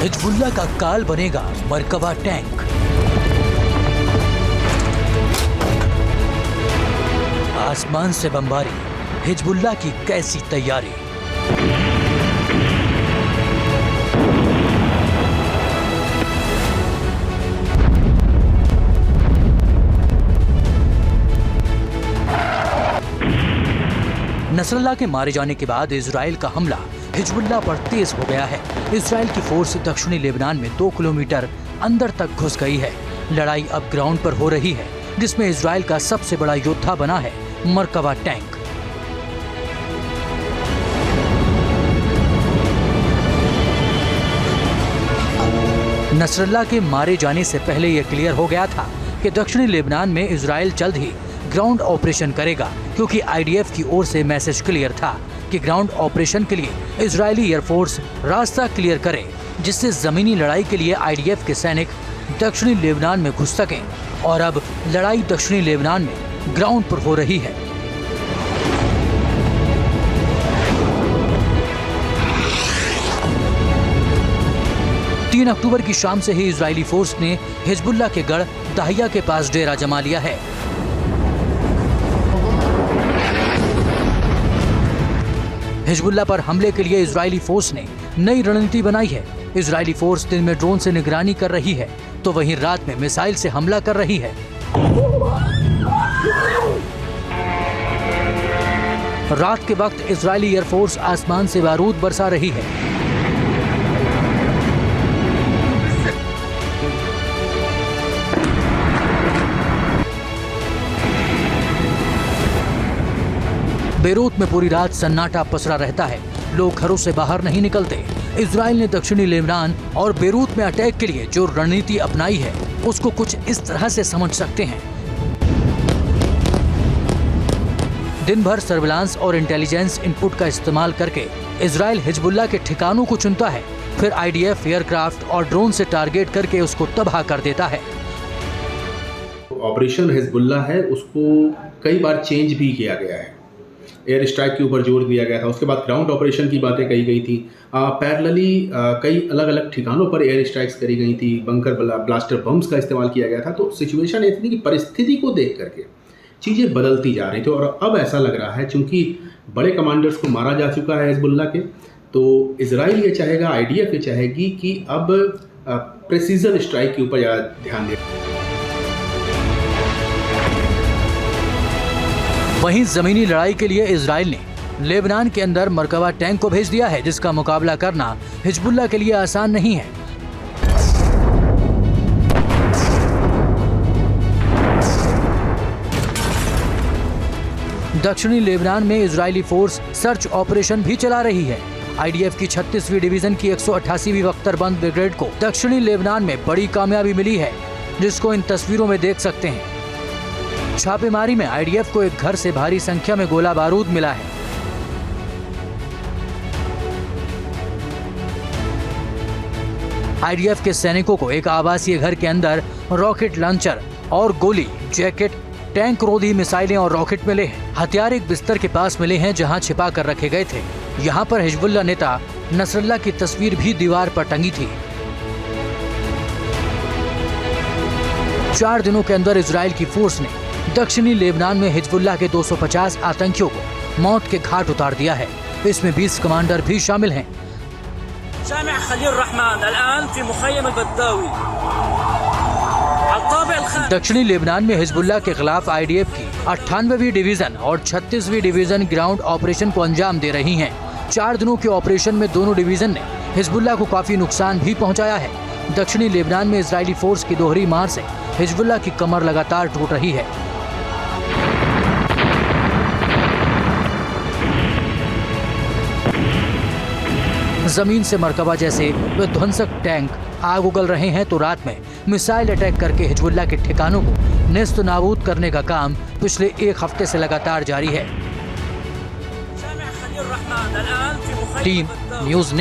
Hezbollah का काल बनेगा मरकबा टैंक। आसमान से बमबारी, हिजबुल्लाह की कैसी तैयारी। नसरल्लाह के मारे जाने के बाद इजराइल का हमला हिजबुल्लाह पर तेज हो गया है। इजराइल की फोर्स दक्षिणी लेबनान में 2 किलोमीटर अंदर तक घुस गई है। लड़ाई अब ग्राउंड पर हो रही है, जिसमें इजराइल का सबसे बड़ा योद्धा बना है मरकबा टैंक। नसरल्लाह के मारे जाने से पहले यह क्लियर हो गया था कि दक्षिणी लेबनान में इजराइल जल्द ही ग्राउंड ऑपरेशन करेगा, क्योंकि आईडीएफ की ओर से मैसेज क्लियर था कि ग्राउंड ऑपरेशन के लिए इजरायली एयरफोर्स रास्ता क्लियर करे, जिससे जमीनी लड़ाई के लिए आईडीएफ के सैनिक दक्षिणी लेबनान में घुस सकें। और अब लड़ाई दक्षिणी लेबनान में ग्राउंड पर हो रही है। तीन अक्टूबर की शाम से ही इजरायली फोर्स ने हिजबुल्लाह के गढ़ दाहिया के पास डेरा जमा लिया है। हिजबुल्लाह पर हमले के लिए इजरायली फोर्स ने नई रणनीति बनाई है। इजरायली फोर्स दिन में ड्रोन से निगरानी कर रही है, तो वहीं रात में मिसाइल से हमला कर रही है। रात के वक्त इजरायली एयरफोर्स आसमान से बारूद बरसा रही है। बेरूत में पूरी रात सन्नाटा पसरा रहता है। लोग घरों से बाहर नहीं निकलते। इजराइल ने दक्षिणी लेबनान और बेरूत में अटैक के लिए जो रणनीति अपनाई है, उसको कुछ इस तरह से समझ सकते हैं। दिन भर सर्विलांस और इंटेलिजेंस इनपुट का इस्तेमाल करके इजराइल हिजबुल्लाह के ठिकानों को चुनता है, फिर आईडीएफ एयरक्राफ्ट और ड्रोन से टारगेट करके उसको तबाह कर देता है। ऑपरेशन हिजबुल्लाह है, उसको कई बार चेंज भी किया गया है। एयर स्ट्राइक के ऊपर जोर दिया गया था, उसके बाद ग्राउंड ऑपरेशन की बातें कही गई थी। पैरेलली कई अलग अलग ठिकानों पर एयर स्ट्राइक्स करी गई थी। बंकर ब्लास्टर बम्स का इस्तेमाल किया गया था। तो सिचुएशन ऐसी थी कि परिस्थिति को देख करके चीज़ें बदलती जा रही थी। और अब ऐसा लग रहा है, चूंकि बड़े कमांडर्स को मारा जा चुका है हिजबुल्लाह के, तो इजराइल ये चाहेगा, आईडीएफ ये चाहेगी कि अब प्रेसिजन स्ट्राइक के ऊपर ज़्यादा ध्यान दे। वहीं जमीनी लड़ाई के लिए इजराइल ने लेबनान के अंदर मरकबा टैंक को भेज दिया है, जिसका मुकाबला करना हिजबुल्लाह के लिए आसान नहीं है। दक्षिणी लेबनान में इजरायली फोर्स सर्च ऑपरेशन भी चला रही है। आईडीएफ की 36वीं डिवीजन की 188वीं बख्तरबंद ब्रिगेड को दक्षिणी लेबनान में बड़ी कामयाबी मिली है, जिसको इन तस्वीरों में देख सकते हैं। छापेमारी में आईडीएफ को एक घर से भारी संख्या में गोला बारूद मिला है। आईडीएफ के सैनिकों को एक आवासीय घर के अंदर रॉकेट लॉन्चर और गोली, जैकेट, टैंक रोधी मिसाइलें और रॉकेट मिले हैं। हथियार एक बिस्तर के पास मिले हैं, जहां छिपा कर रखे गए थे। यहां पर हिजबुल्लाह नेता नसरल्लाह की तस्वीर भी दीवार पर टंगी थी। 4 दिनों के अंदर इजराइल की फोर्स ने दक्षिणी लेबनान में हिजबुल्लाह के 250 आतंकियों को मौत के घाट उतार दिया है। इसमें 20 कमांडर भी शामिल हैं। दक्षिणी लेबनान में हिजबुल्लाह के खिलाफ आईडीएफ की 98वीं डिवीजन और 36वीं डिवीजन ग्राउंड ऑपरेशन को अंजाम दे रही हैं। 4 दिनों के ऑपरेशन में दोनों डिवीजन ने हिजबुल्लाह को काफी नुकसान भी पहुंचाया है। दक्षिणी लेबनान में इजरायली फोर्स की दोहरी मार से हिजबुल्लाह की कमर लगातार टूट रही है। जमीन से मरकबा जैसे विध्वंसक टैंक आग उगल रहे हैं, तो रात में मिसाइल अटैक करके हिजबुल्लाह के ठिकानों को नेस्त नाबूद करने का काम पिछले 1 हफ्ते से लगातार जारी है। Team news